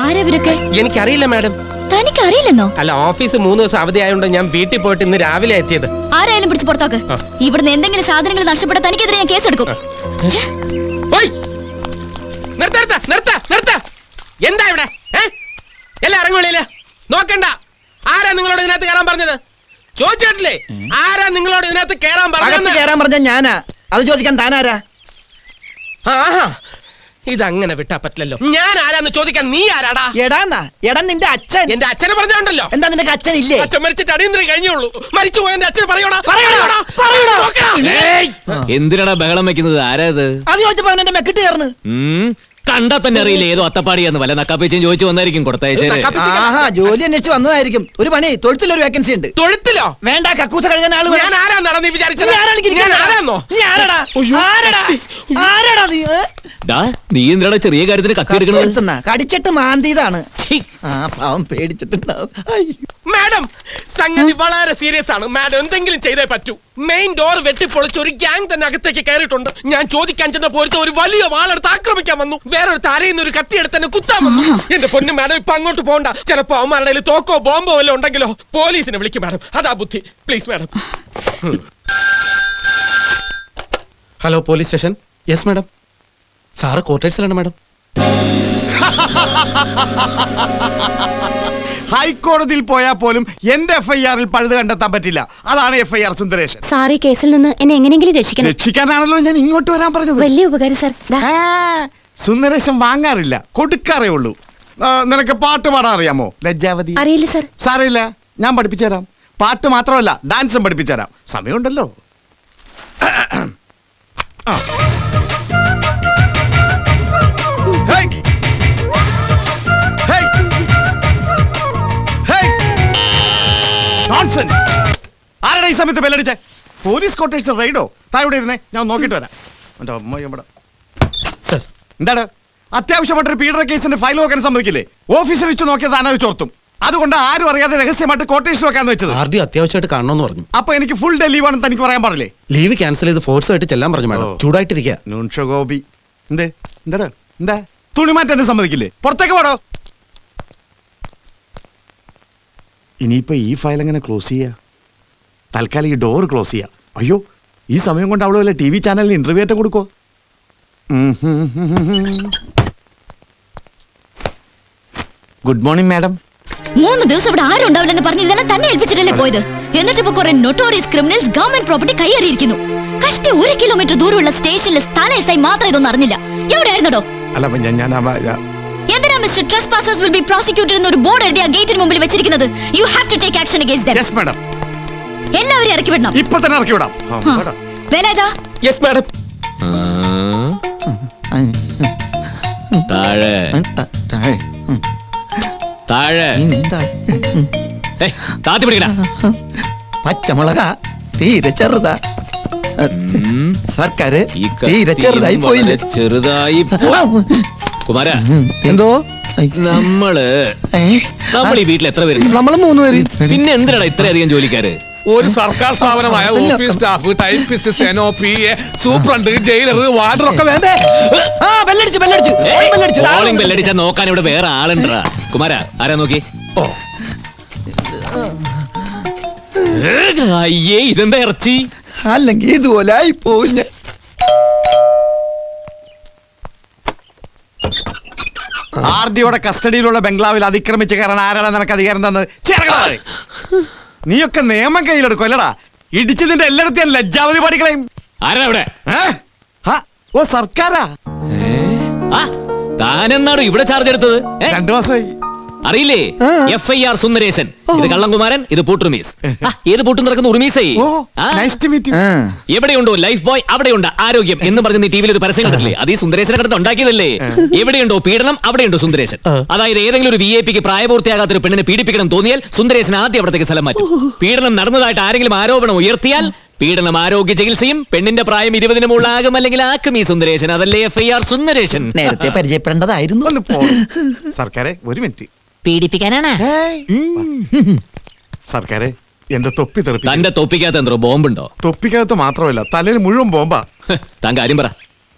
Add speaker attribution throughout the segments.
Speaker 1: ആരവരൊക്കെ?
Speaker 2: എനിക്കറിയില്ല മാഡം.
Speaker 1: തനിക്ക് അറിയില്ലെന്നോ?
Speaker 2: അല്ല, ഓഫീസ് 3 ദിവസം അവധിയായോണ്ട് ഞാൻ വീട്ടിൽ പോയിട്ട് ഇന്ന് രാവിലെ എത്തിയത്.
Speaker 1: ആരായാലും പിടിച്ച് പുറത്താക്ക്. ഇവിടുന്ന് എന്തെങ്കിലും സാധനങ്ങൾ നഷ്ടപ്പെട്ട തനിക്കെതിരെ ഞാൻ കേസെടുക്കും.
Speaker 2: എന്താ ഇവിടെ? എല്ലാം ഇറങ്ങുള്ളില്ല. നോക്കണ്ട. ആരാ നിങ്ങളോട് ഇതിനകത്ത് കയറാൻ പറഞ്ഞത്? ചോദിച്ചിട്ടില്ലേ? ആരാ നിങ്ങളോട് ഇതിനകത്ത് കയറാൻ
Speaker 3: പറഞ്ഞ ഞാനാ. അത് ചോദിക്കാൻ താനാരാ?
Speaker 2: ആഹാ, ഇതങ്ങനെ വിട്ടാ പറ്റില്ലല്ലോ. ഞാൻ ആരാന്ന് ചോദിക്കാൻ നീ ആരാടാ?
Speaker 3: എടാ നിന്റെ അച്ഛൻ.
Speaker 2: എന്റെ അച്ഛനെ പറഞ്ഞോണ്ടല്ലോ.
Speaker 3: എന്താ നിന്റെ അച്ഛൻ ഇല്ലേ?
Speaker 2: അച്ഛൻ മരിച്ചിട്ട് അടിയന്തരം കഴിഞ്ഞുള്ളൂ. മരിച്ചു പോയ എന്റെ അച്ഛൻ പറയോടാ.
Speaker 4: എന്തിനാടാ ബഹളം വെക്കുന്നത്? ആരാത്?
Speaker 3: അത് ചോദിച്ചപ്പോ എന്റെ മെക്കിട്ട് കയറുന്നു.
Speaker 4: കണ്ടാ തന്നെ അറിയില്ല ഏതോ അത്തപ്പാടിയാന്ന്. വല്ല നക്കാപ്പേച്ചും ചോദിച്ചു വന്നായിരിക്കും കൊടുത്തയച്ചേര്.
Speaker 3: ജോലി അന്വേഷിച്ച് വന്നതായിരിക്കും. ഒരു പണി, തൊഴുത്തിലൊരു വേക്കൻസി ഉണ്ട്.
Speaker 2: തൊഴുത്തിലോ?
Speaker 3: വേണ്ട, കക്കൂസ കഴുകാൻ ആള്.
Speaker 2: ഞാൻ ആരാന്നാണ് നീ വിചാരിച്ചത്?
Speaker 4: നീ എന്തിനാ ചെറിയ കാര്യത്തിന് കത്തിയെടുക്കണ?
Speaker 3: കടിച്ചിട്ട് മാന്തിയതാണ്. പാവം പേടിച്ചിട്ടുണ്ടാവും.
Speaker 2: മാഡം, സംഗതി വളരെ സീരിയസ് ആണ്. മാഡം എന്തെങ്കിലും ചെയ്തേ പറ്റൂ. മെയിൻ ഡോർ വെട്ടിപ്പൊളിച്ച് ഒരു ഗ്യാങ് തന്നെ അകത്തേക്ക് കയറിയിട്ടുണ്ട്. ഞാൻ ചോദിക്കാൻ ചെന്ന പോലത്തെ ഒരു വലിയ വാളെടുത്ത് ആക്രമിക്കാൻ വന്നു. വേറൊരു തലയിൽ ഒരു കത്തിയെടുത്ത് തന്നെ കുത്താൻ വന്നു. എന്റെ പൊന്നു മാഡം, ഇപ്പൊ അങ്ങോട്ട് പോകണ്ട. ചിലപ്പോ അവന്മാരുടെ തോക്കോ ബോംബോ വല്ലതും ഉണ്ടെങ്കിലോ. പോലീസിനെ വിളിക്കും മാഡം. അതാ ബുദ്ധി. Please madam. Hello, police station. Yes madam. സാറ് ക്വാർട്ടേഴ്സിലാണ് മാഡം.
Speaker 5: ഹൈക്കോടതിയിൽ പോയാൽ പോലും എന്റെ FIR-ൽ പഴുത് കണ്ടെത്താൻ പറ്റില്ല. അതാണ് FIR സുന്ദരേശൻ.
Speaker 1: സാർ, ഈ കേസിൽ നിന്ന് എന്നെ എങ്ങനെയെങ്കിലും രക്ഷിക്കണം.
Speaker 5: രക്ഷിക്കാനാണല്ലോ ഞാൻ ഇങ്ങോട്ട് വരാൻ പറഞ്ഞത്.
Speaker 1: വലിയ ഉപകാരം സാർ.
Speaker 5: സുന്ദരേശൻ വാങ്ങാറില്ല, കൊടുക്കാറേ ഉള്ളൂ. നിനക്ക് പാട്ട് പാടാൻ അറിയാമോ? ലജ്ജാവതി.
Speaker 1: അറിയില്ല സാർ.
Speaker 5: സാറില്ല, ഞാൻ പഠിപ്പിച്ചുതരാം. പാട്ട് മാത്രമല്ല, ഡാൻസും പഠിപ്പിച്ചുതരാം. സമയമുണ്ടല്ലോ. ആരുടെ ഈ സമയത്ത് ബെല്ലടിച്ചേ? Police quarters റൈഡോ? താ ഇവിടെ ഇരുന്നേ, ഞാൻ നോക്കിട്ട് വരാം. എന്റെ അമ്മ ഇവിടെ. എന്താണ്? അത്യാവശ്യമായിട്ടൊരു പീഡന കേസിന്റെ ഫയൽ നോക്കാൻ സമ്മതിക്കില്ലേ? ഓഫീസിൽ വെച്ച് നോക്കിയത് ആനത് ചോർത്തും. അതുകൊണ്ട് ആരും അറിയാതെ രഹസ്യമായിട്ട് ക്വാർട്ടേഴ്സ് വെക്കാന്ന് വെച്ചത്.
Speaker 2: RD അത്യാവശ്യമായിട്ട് കാണണമെന്ന് പറഞ്ഞു.
Speaker 5: അപ്പൊ എനിക്ക് ഫുൾ ഡേ ലീവ് ആണെന്ന് തനിക്ക് പറയാൻ പാടില്ലേ?
Speaker 2: ലീവ് ക്യാൻസൽ ചെയ്ത് ഫോഴ്സ് ആയിട്ട് ചെല്ലാൻ പറഞ്ഞു മാഡം. ചൂടായിട്ടിരിക്കുക.
Speaker 5: ഗോപി എന്താ തുണി മാറ്റാൻ സമ്മതിക്കില്ലേ? പുറത്തേക്ക് പോടോ. ഇനിയിപ്പോ ഈ ഫയൽ എങ്ങനെ ക്ലോസ് ചെയ്യാ? തൽക്കാലം ഈ ഡോർ ക്ലോസ് ചെയ്യാം. അയ്യോ, ഈ സമയം കൊണ്ട് അവള് വല്ല TV ചാനലിൽ ഇന്റർവ്യൂ ആയിട്ട് കൊടുക്കോ? Good morning madam.
Speaker 1: 3 ദിവസം ഇവിടെ ആരും ഉണ്ടാവില്ലെന്ന് പറഞ്ഞ് ഇതെല്ലാം തന്നെ ഏൽപ്പിച്ചിട്ടല്ലേ പോയത്. എന്നിട്ട് ഇപ്പൊ കുറെ നൊട്ടോറിയസ് ക്രിമിനൽസ് ഗവൺമെന്റ് പ്രോപ്പർട്ടി കൈയേറിയിരിക്കുന്നു. കഷ്ടി 1 കിലോമീറ്റർ ദൂരമുള്ള സ്റ്റേഷനിൽ സ്ഥല SI മാത്രം ഇതൊന്നും അറിഞ്ഞില്ല. എവിടെയായിരുന്നോ? എന്തിനാ mister trespassers will be prosecuted എന്ന ഒരു ബോർഡ് എഴുതിയ ഗേറ്റിന് മുമ്പിൽ വെച്ചിരിക്കുന്നത്? You have to take action against them.
Speaker 5: Yes madam.
Speaker 1: എല്ലാവരെയും ഇറക്കി വിടണം.
Speaker 5: ഇപ്പോ തന്നെ ഇറക്കി വിടാം.
Speaker 1: വേലായുധ.
Speaker 2: Yes madam.
Speaker 4: താഴെ താഴെ താത്തി പിടിക്കണ.
Speaker 3: പച്ചമുളക തീരെ ചെറുതാ. സർക്കാര് തീരെ ചെറുതായി പോയില്ലേ?
Speaker 4: ചെറുതായി. കുമാര,
Speaker 3: എന്തോ
Speaker 4: നമ്മള് ഈ വീട്ടിൽ എത്ര പേര്?
Speaker 3: നമ്മള് 3 പേര്.
Speaker 4: പിന്നെ എന്തിനാണ് ഇത്രയധികം ജോലിക്കാര്?
Speaker 5: ഒരു സർക്കാർ സ്ഥാപനമായ office staff, typist, steno, PA, superintendent, jailer, warder ഒക്കെ വേണ്ടേ?
Speaker 4: കോളിംഗ് ബെല്ലടിച്ചാ നോക്കാൻ ഇവിടെ വേറെ ആളുണ്ടാ. കുമാര, ആരാ നോക്കി? അയ്യേ, ഇതെന്താ ഇറച്ചി?
Speaker 3: അല്ലെങ്കിൽ ഇതുപോലെ ആയി പോഞ്ഞ.
Speaker 5: RDയുടെ കസ്റ്റഡിയിലുള്ള ബംഗ്ലാവിൽ അതിക്രമിച്ച് കയറാൻ ആരാണ് നിനക്ക് അധികാരം തന്നത്? നീയൊക്കെ നിയമം കയ്യിലെടുക്കും അല്ലടാ. ഇടിച്ചതിന്റെ എല്ലായിടത്തും ലജ്ജാവതി പാടിക്കളയും.
Speaker 4: ആരാ ഇവിടെ?
Speaker 5: ഓ, സർക്കാരാ.
Speaker 4: താനെന്നാണ് ഇവിടെ ചാർജ് എടുത്തത്?
Speaker 5: 2 മാസമായി.
Speaker 4: അറിയില്ലേ? FIR സുന്ദരേശൻ. ഇത് കള്ളൻകുമാരൻ, ഇത് പൂട്ടുറുമീസ്. ഏത് പൂട്ടും നടക്കുന്ന ഉറുമീസേ? എവിടെയുണ്ടോ ലൈഫ് ബോയ് അവിടെയുണ്ട് ആരോഗ്യം എന്ന് പറഞ്ഞ് നീ ടിവിയിൽ ഒരു പരസ്യം കണ്ടിട്ടില്ലേ? അത് ഈ സുന്ദരേശനെ കണ്ടിട്ട് ഉണ്ടാക്കിയതല്ലേ? എവിടെയുണ്ടോ പീഡനം അവിടെയുണ്ടോ സുന്ദരേശൻ. അതായത് ഏതെങ്കിലും ഒരു VIP-ക്ക് പ്രായപൂർത്തിയാകാത്ത ഒരു പെണ്ണിനെ പീഡിപ്പിക്കണം തോന്നിയാൽ സുന്ദരേശൻ ആദ്യം അവിടത്തേക്ക് സ്ഥലം മാറ്റും. പീഡനം നടന്നതായിട്ട് ആരെങ്കിലും ആരോപണം ഉയർത്തിയാൽ പീഡനം ആരോഗ്യ ചികിത്സയും പെണ്ണിന്റെ പ്രായം 20-ന് മുകളിലാകും അല്ലെങ്കിൽ ആക്കും ഈ സുന്ദരേശൻ. അതല്ലേ FIR സുന്ദരേശൻ.
Speaker 3: നേരത്തെ പരിചയപ്പെടേണ്ടതായിരുന്നു.
Speaker 5: സർക്കാരെ, ഒരു മിനിറ്റ്.
Speaker 4: പീഡിപ്പിക്കാനാണ്
Speaker 5: സർക്കാരെ, എന്റെ തൊപ്പി തെറിപ്പിക്കും.
Speaker 4: തന്റെ തൊപ്പിക്കകത്ത് എന്തോ ബോംബുണ്ടോ?
Speaker 5: തൊപ്പിക്കകത്ത് മാത്രമല്ല, തലയിൽ മുഴുവൻ ബോംബാ.
Speaker 4: താൻ കാര്യം പറ.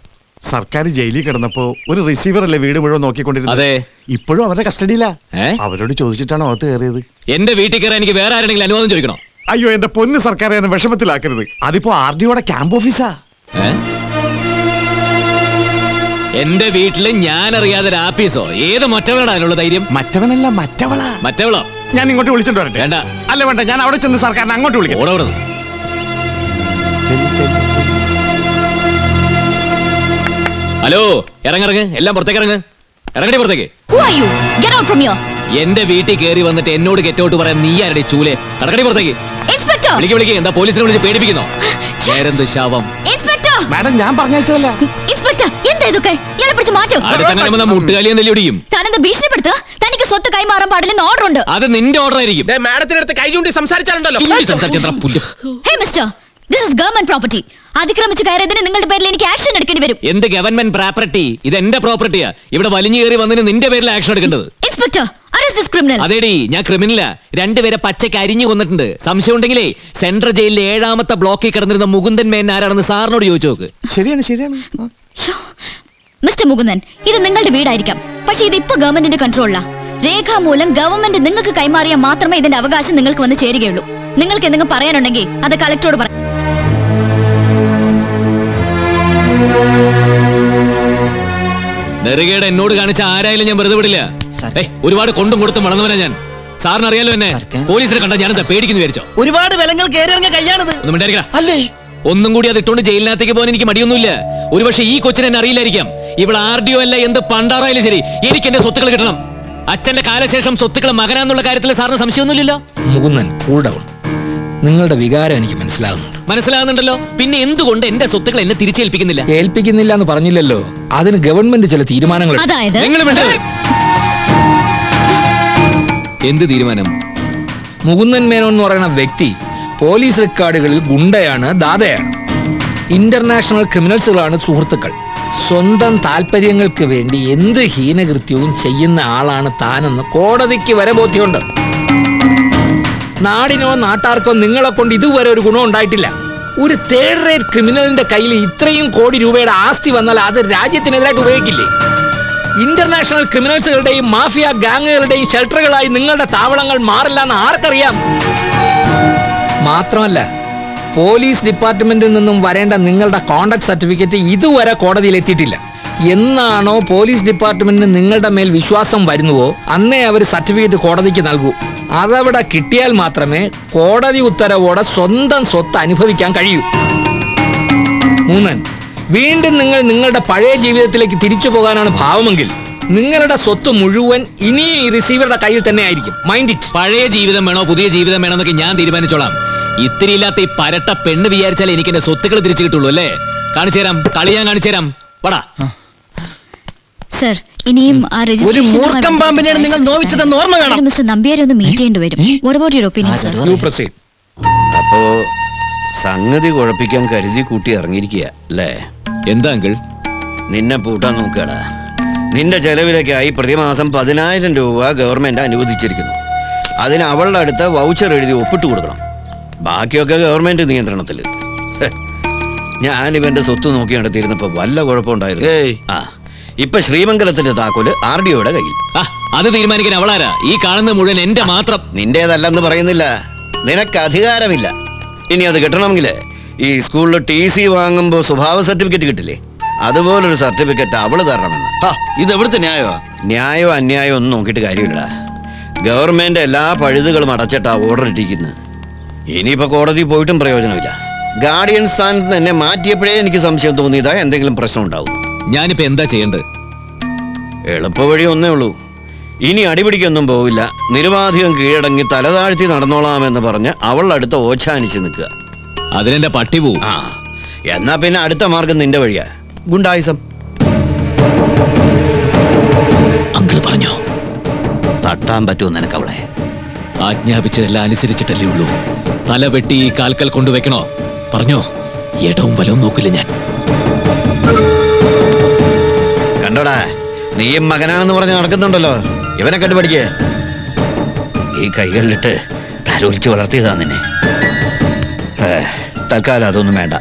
Speaker 5: സർക്കാർ ജയിലിൽ കിടന്നപ്പോ ഒരു റിസീവർ അല്ലേ വീട് മുഴുവൻ നോക്കിക്കൊണ്ടിരുന്നത്?
Speaker 4: അതെ.
Speaker 5: ഇപ്പോഴും അവരുടെ കസ്റ്റഡിയിലാ.
Speaker 4: ഏ?
Speaker 5: അവരോട് ചോദിച്ചിട്ടാണ് അകത്ത് കയറിയത്.
Speaker 4: എന്റെ വീട്ടിൽ കയറാൻ എനിക്ക് വേറെ ആരെങ്കിലും അനുവാദം ചോദിക്കണോ?
Speaker 5: അയ്യോ, എന്റെ പൊന്ന് സർക്കാർ എന്നെ വിഷമത്തിലാക്കരുത്. അതിപ്പോ RDOയുടെ ക്യാമ്പ് ഓഫീസാ.
Speaker 4: ഏ? എന്റെ വീട്ടില് ഞാൻ അറിയാതെ ഒരു ആപ്പീസോ ഏത് മറ്റവനാണ് അതിനുള്ള ധൈര്യം?
Speaker 5: മറ്റവനല്ല, മറ്റവളാ.
Speaker 4: മറ്റവളോ?
Speaker 5: ഞാൻ ഇങ്ങോട്ട് വിളിച്ചോണ്ട് വരട്ടെ?
Speaker 4: വേണ്ട.
Speaker 5: അല്ല വേണ്ട, ഞാൻ അവിടെ ചെന്ന് സർക്കാരിനെ അങ്ങോട്ട് വിളിക്കാം.
Speaker 4: ഓടവിടുന്നു. ഹലോ, ഇറങ്ങിറങ്ങ്, എല്ലാം പുറത്തേക്ക് ഇറങ്ങ്. ഇറങ്ങടി പുറത്തേക്ക്.
Speaker 1: Who are you? Get out from here.
Speaker 4: എന്റെ വീട്ടിൽ കയറി വന്നിട്ട് എന്നോട് ഗെറ്റൗട്ട് പറയാൻ നീ ആരുടെ ചൂലെ? കടക്കടി പുറത്തേക്ക്.
Speaker 1: Inspector!
Speaker 4: വിളിക്ക്. എന്താ പോലീസിനെ വിളിച്ച് പേടിപ്പിക്കുന്നോ? നേരെന്ത് ശാപം.
Speaker 1: Inspector!
Speaker 5: മാഡം, ഞാൻ പറഞ്ഞയച്ചതല്ല.
Speaker 1: Inspector, എന്താ ഇതൊക്കെ? ഇയാളെ പിടിച്ച് മാറ്റൂ.
Speaker 4: അടുത്തങ്ങനെ മുട്ടുകാലിയും നെല്ലിയൊടിയും.
Speaker 1: താനെന്താ ഭീഷണിപ്പെടുത്തുക? തനിക്ക് സ്വത്ത് കൈമാറാൻ പാടില്ലെന്ന് ഓർഡർ ഉണ്ട്.
Speaker 4: അത് നിന്റെ ഓർഡർ ആയിരിക്കും.
Speaker 2: മാഡത്തിനടുത്ത് കൈ ചൂണ്ടി സംസാരിച്ചാലുണ്ടല്ലോ.
Speaker 1: Hey mister, this is government property. അതിക്രമിച്ച് കയറിയതിന് നിങ്ങളുടെ പേരിൽ എനിക്ക് ആക്ഷൻ എടുക്കേണ്ടി വരും.
Speaker 4: എന്ത് ഗവൺമെന്റ് പ്രോപ്പർട്ടി? ഇത് എന്റെ പ്രോപ്പർട്ടിയാ. ഇവിടെ വലിഞ്ഞു കയറി വന്നതിന് നിന്റെ പേരിൽ ആക്ഷൻ എടുക്കേണ്ടത്.
Speaker 1: Inspector, arrest this criminal.
Speaker 4: അതേടി, ഞാൻ ക്രിമിനലാ. രണ്ടുപേരെ പച്ചയ്ക്ക് അരിഞ്ഞു കൊന്നിട്ടുണ്ട്. സംശയം ഉണ്ടെങ്കിലേ സെൻട്രൽ ജയിലിലെ 7ാമത്തെ ബ്ലോക്കിൽ കിടന്നിരുന്ന മുകുന്ദൻ മേനൻ ആരാണെന്ന് സാറിനോട് ചോദിച്ചു നോക്ക്.
Speaker 5: ശരിയാണ്.
Speaker 1: മിസ്റ്റർ മുകുന്ദൻ, ഇത് നിങ്ങളുടെ വീടായിരിക്കാം, പക്ഷേ ഇത് ഇപ്പൊ ഗവൺമെന്റിന്റെ കൺട്രോളിലാ. രേഖാമൂലം ഗവൺമെന്റ് നിങ്ങൾക്ക് കൈമാറിയാൽ മാത്രമേ ഇതിന്റെ അവകാശം നിങ്ങൾക്ക് വന്ന് ചേരുകയുള്ളൂ. നിങ്ങൾക്ക് എന്തെങ്കിലും പറയാനുണ്ടെങ്കിൽ അത് കളക്ടറോട് പറയാം.
Speaker 4: നെറുകേട് എന്നോട് കാണിച്ച ആരായാലും ഞാൻ വെറുതെ വിടില്ല. ഒരുപാട് കൊണ്ടും കൊടുത്തും വളർന്നവനാ ഞാൻ. സാറിന് അറിയാലോ എന്നെ. പോലീസിനെ കണ്ടാ ഞാൻ എന്താ പേടിക്കുന്നു വിചാരിച്ചോ?
Speaker 3: ഒരുപാട് വിലങ്ങൾ കയറിയിറങ്ങിയ കൈയാണിത്.
Speaker 4: ഒന്നും മിണ്ടായിരിക്കാം.
Speaker 3: അല്ലേ?
Speaker 4: ഒന്നും കൂടി അത് ഇട്ടുകൊണ്ട് ജയിലിനകത്തേക്ക് പോകാൻ എനിക്ക് മടിയൊന്നുമില്ല. ഒരുപക്ഷെ ഈ കൊച്ചിനെ എന്നെ അറിയില്ലായിരിക്കാം. ഇവിടെ RDO അല്ല, എന്ത് പണ്ടാറായാലും ശരി, എനിക്ക് എന്റെ സ്വത്തുക്കൾ കിട്ടണം. അച്ഛന്റെ കാലശേഷം സ്വത്തുക്കൾ മകനാന്നുള്ള കാര്യത്തിൽ സാറിന് സംശയമൊന്നുമില്ലല്ലോ?
Speaker 6: Mukundan, cool down. നിങ്ങളുടെ വികാരം എനിക്ക്
Speaker 4: മനസ്സിലാകുന്നുണ്ടല്ലോ. പിന്നെ എന്തുകൊണ്ട് എന്റെ സ്വത്തുക്കൾ എന്നെ തിരിച്ചേൽപ്പിക്കുന്നില്ല?
Speaker 6: ഏൽപ്പിക്കുന്നില്ല എന്ന് പറഞ്ഞില്ലല്ലോ. അതിന് ഗവൺമെന്റ് ചില തീരുമാനങ്ങൾ.
Speaker 1: അതായത്
Speaker 4: നിങ്ങൾ മിണ്ടരുത്. എന്ത് തീരുമാനം?
Speaker 6: മുകുന്ദൻ മേനോൻ എന്ന് പറയുന്ന വ്യക്തി പോലീസ് റെക്കോർഡുകളിൽ ഗുണ്ടയാണ്, ദാതയാണ്. ഇന്റർനാഷണൽ ക്രിമിനൽസുകളാണ് സുഹൃത്തുക്കൾ. സ്വന്തം താല്പര്യങ്ങൾക്ക് വേണ്ടി എന്ത് ഹീനകൃത്യവും ചെയ്യുന്ന ആളാണ് താനെന്ന് കോടതിക്ക് വരെ ബോധ്യമുണ്ട്. നാടിനോ നാട്ടാർക്കോ നിങ്ങളെ കൊണ്ട് ഇതുവരെ ഒരു ഗുണം ഉണ്ടായിട്ടില്ല. ഒരു തേർഡ് റേറ്റ് ക്രിമിനലിന്റെ കയ്യിൽ ഇത്രയും കോടി രൂപയുടെ ആസ്തി വന്നാൽ അത് രാജ്യത്തിനെതിരായിട്ട് ഉപയോഗിക്കില്ലേ? ഇന്റർനാഷണൽ ക്രിമിനൽസുകളുടെയും മാഫിയ ഗാങ്ങുകളുടെയും ഷെൽട്ടറുകളായി നിങ്ങളുടെ താവളങ്ങൾ മാറില്ല എന്ന് ആർക്കറിയാം? മാത്രമല്ല, പോലീസ് ഡിപ്പാർട്ട്മെന്റിൽ നിന്നും വരേണ്ട നിങ്ങളുടെ കോണ്ടാക്ട് സർട്ടിഫിക്കറ്റ് ഇതുവരെ കോടതിയിൽ എത്തിയിട്ടില്ല. എന്നാണോ പോലീസ് ഡിപ്പാർട്ട്മെന്റിന് നിങ്ങളുടെ മേൽ വിശ്വാസം വരുന്നുവോ അന്നേ അവർ സർട്ടിഫിക്കറ്റ് കോടതിക്ക് നൽകൂ. അതവിടെ കിട്ടിയാൽ മാത്രമേ കോടതി ഉത്തരവോടെ സ്വന്തം സ്വത്ത് അനുഭവിക്കാൻ കഴിയൂ. മൂന്നൻ, വീണ്ടും നിങ്ങൾ നിങ്ങളുടെ പഴയ ജീവിതത്തിലേക്ക് തിരിച്ചു പോകാനാണ് ഭാവമെങ്കിൽ നിങ്ങളുടെ സ്വത്ത് മുഴുവൻ ഇനിയും ഈ റിസീവറുടെ കയ്യിൽ തന്നെ ആയിരിക്കും. Mind it.
Speaker 4: പഴയ ജീവിതം വേണോ പുതിയ ജീവിതം വേണോ എന്നൊക്കെ ഞാൻ തീരുമാനിച്ചോളാം. ഇത്തിരി ഇല്ലാത്ത ഈ പരട്ട പെണ്ണ് വിചാരിച്ചാൽ എനിക്ക് എന്റെ സ്വത്തുക്കൾ തിരിച്ചു കിട്ടുള്ളൂ അല്ലേ? കാണിച്ചു തരാം, കളി ഞാൻ കാണിച്ചു തരാം. വടാ
Speaker 1: സർ, ഇനിയും ആ
Speaker 3: ഒരു
Speaker 1: registration
Speaker 3: മൂർഖം പാമ്പിനെയാണ് നിങ്ങൾ നോവിച്ചതെന്ന് ഓർമ്മ വേണം.
Speaker 1: മിസ്റ്റർ നമ്പ്യാരെ ഒന്ന് മീറ്റ് ചെയ്യേണ്ടി വരും. What about your opinion, sir?
Speaker 6: You proceed.
Speaker 7: അപ്പോ സംഗതി കുഴപ്പിക്കാൻ കരുതി കൂട്ടി ഇറങ്ങിയിരിക്കുക അല്ലേ?
Speaker 4: എന്താ അങ്കിൾ?
Speaker 7: നിന്നെ പൂട്ടാൻ നോക്കടാ. നിന്റെ ചെലവിലേക്കായി പ്രതിമാസം 10,000 രൂപ ഗവൺമെന്റ് അനുവദിച്ചിരിക്കുന്നു. അതിന് അവളുടെ അടുത്ത് വൗച്ചർ എഴുതി ഒപ്പിട്ട് കൊടുക്കണം. ബാക്കിയൊക്കെ ഗവൺമെന്റ് നിയന്ത്രണത്തിൽ. ഞാൻ ഇവന്റെ സ്വത്ത് നോക്കി നടത്തിയിരുന്നപ്പോ വല്ല കുഴപ്പമുണ്ടായിരുന്നു? ആ, ഇപ്പൊ ശ്രീമംഗലത്തിന്റെ താക്കോല് RDOയുടെ കയ്യിൽ.
Speaker 4: അത് തീരുമാനിക്കാൻ അവളാരാ? ഈ കാണുന്ന മുഴുവൻ എന്റെ മാത്രം.
Speaker 7: നിന്റേതല്ലെന്ന് പറയുന്നില്ല, നിനക്ക് അധികാരമില്ല. ഇനി അത് കിട്ടണമെങ്കിൽ ഈ സ്കൂളിൽ TC വാങ്ങുമ്പോ സ്വഭാവ സർട്ടിഫിക്കറ്റ് കിട്ടില്ലേ, അതുപോലൊരു സർട്ടിഫിക്കറ്റ് അവള് തരണമെന്ന്.
Speaker 8: ഇത് എവിടുത്തെ ന്യായമാ?
Speaker 7: ന്യായോ അന്യായോ ഒന്നും നോക്കിയിട്ട് കാര്യമില്ല. ഗവൺമെന്റ് എല്ലാ പഴുതുകളും അടച്ചിട്ടാ ഓർഡർ ഇട്ടിരിക്കുന്നത്. ഇനിയിപ്പോ കോടതി പോയിട്ടും പ്രയോജനമില്ല. ഗാർഡിയൻ സ്ഥാനത്ത് എന്നെ മാറ്റിയപ്പോഴേ എനിക്ക് സംശയം തോന്നിയതാ എന്തെങ്കിലും പ്രശ്നം ഉണ്ടാവും.
Speaker 4: ഞാനിപ്പോ എന്താ ചെയ്യേണ്ടത്?
Speaker 7: എളുപ്പവഴി ഒന്നേ ഉള്ളൂ. ഇനി അടിപിടിക്കൊന്നും പോവില്ല. നിരുപാധികം കീഴടങ്ങി തലതാഴ്ത്തി നടന്നോളാമെന്ന് പറഞ്ഞ് അവളുടെ അടുത്ത് ഓച്ചാനിച്ച് നിൽക്കുക.
Speaker 4: അതിനെന്റെ പട്ടി പോവും.
Speaker 7: ആ, എന്നാ പിന്നെ അടുത്ത മാർഗം നിന്റെ വഴിയാ. ഗുണ്ടായിസം.
Speaker 4: അങ്കിൾ പറഞ്ഞോ?
Speaker 7: തട്ടാൻ പറ്റുമോ നിനക്ക് അവളെ?
Speaker 4: ആജ്ഞാപിച്ചതെല്ലാം അനുസരിച്ചിട്ടല്ലേ ഉള്ളൂ. തല വെട്ടി ഈ കാൽക്കൽ കൊണ്ടുവെക്കണോ? പറഞ്ഞോ, ഇടവും വലവും നോക്കില്ല ഞാൻ.
Speaker 7: കണ്ടോടാ, നീയും മകനാണെന്ന് പറഞ്ഞ് നടക്കുന്നുണ്ടല്ലോ. ഇവനെ കണ്ടുപഠിക്കേ. ഈ കൈകളിലിട്ട് തലോലിച്ച് വളർത്തിയതാ നിന്നെ. തൽക്കാലം അതൊന്നും വേണ്ട.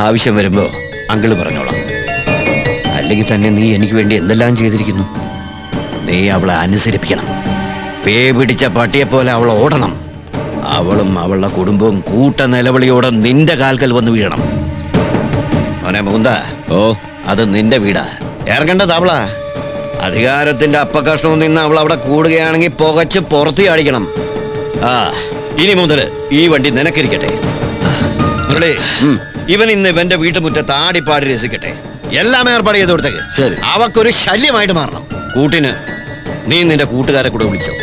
Speaker 7: ആവശ്യം വരുമ്പോ അങ്കിള് പറഞ്ഞോളാം. അല്ലെങ്കിൽ തന്നെ നീ എനിക്ക് വേണ്ടി എന്തെല്ലാം ചെയ്തിരിക്കുന്നു. നീ അവളെ അനുസരിപ്പിക്കണം. പേ പിടിച്ച പട്ടിയെ പോലെ അവൾ ഓടണം. അവളും അവളുടെ കുടുംബവും കൂട്ട നിലവിളിയോടെ നിന്റെ കാൽക്കൽ വന്ന് വീഴണം. അവനെ മുകുന്ദ,
Speaker 4: ഓ
Speaker 7: അത് നിന്റെ വീടാ. ഇറങ്ങേണ്ടത് അവളാ. അധികാരത്തിന്റെ അപ്പകഷ്ണവും നിന്ന് അവൾ അവിടെ കൂടുകയാണെങ്കിൽ പുകച്ച് പുറത്തു ചാടിക്കണം. ആ, ഇനി മുതൽ ഈ വണ്ടി നിനക്കിരിക്കട്ടെ. മുരളി, ഇവൻ ഇന്ന് ഇവന്റെ വീട്ടുമുറ്റത്ത് ആടിപ്പാടി രസിക്കട്ടെ. എല്ലാം ഏർപ്പാട് ചെയ്ത് കൊടുത്തേക്ക്. അവക്കൊരു ശല്യമായിട്ട് മാറണം. കൂട്ടിന് നീ നിന്റെ കൂട്ടുകാരെ കൂടെ വിളിച്ചോ.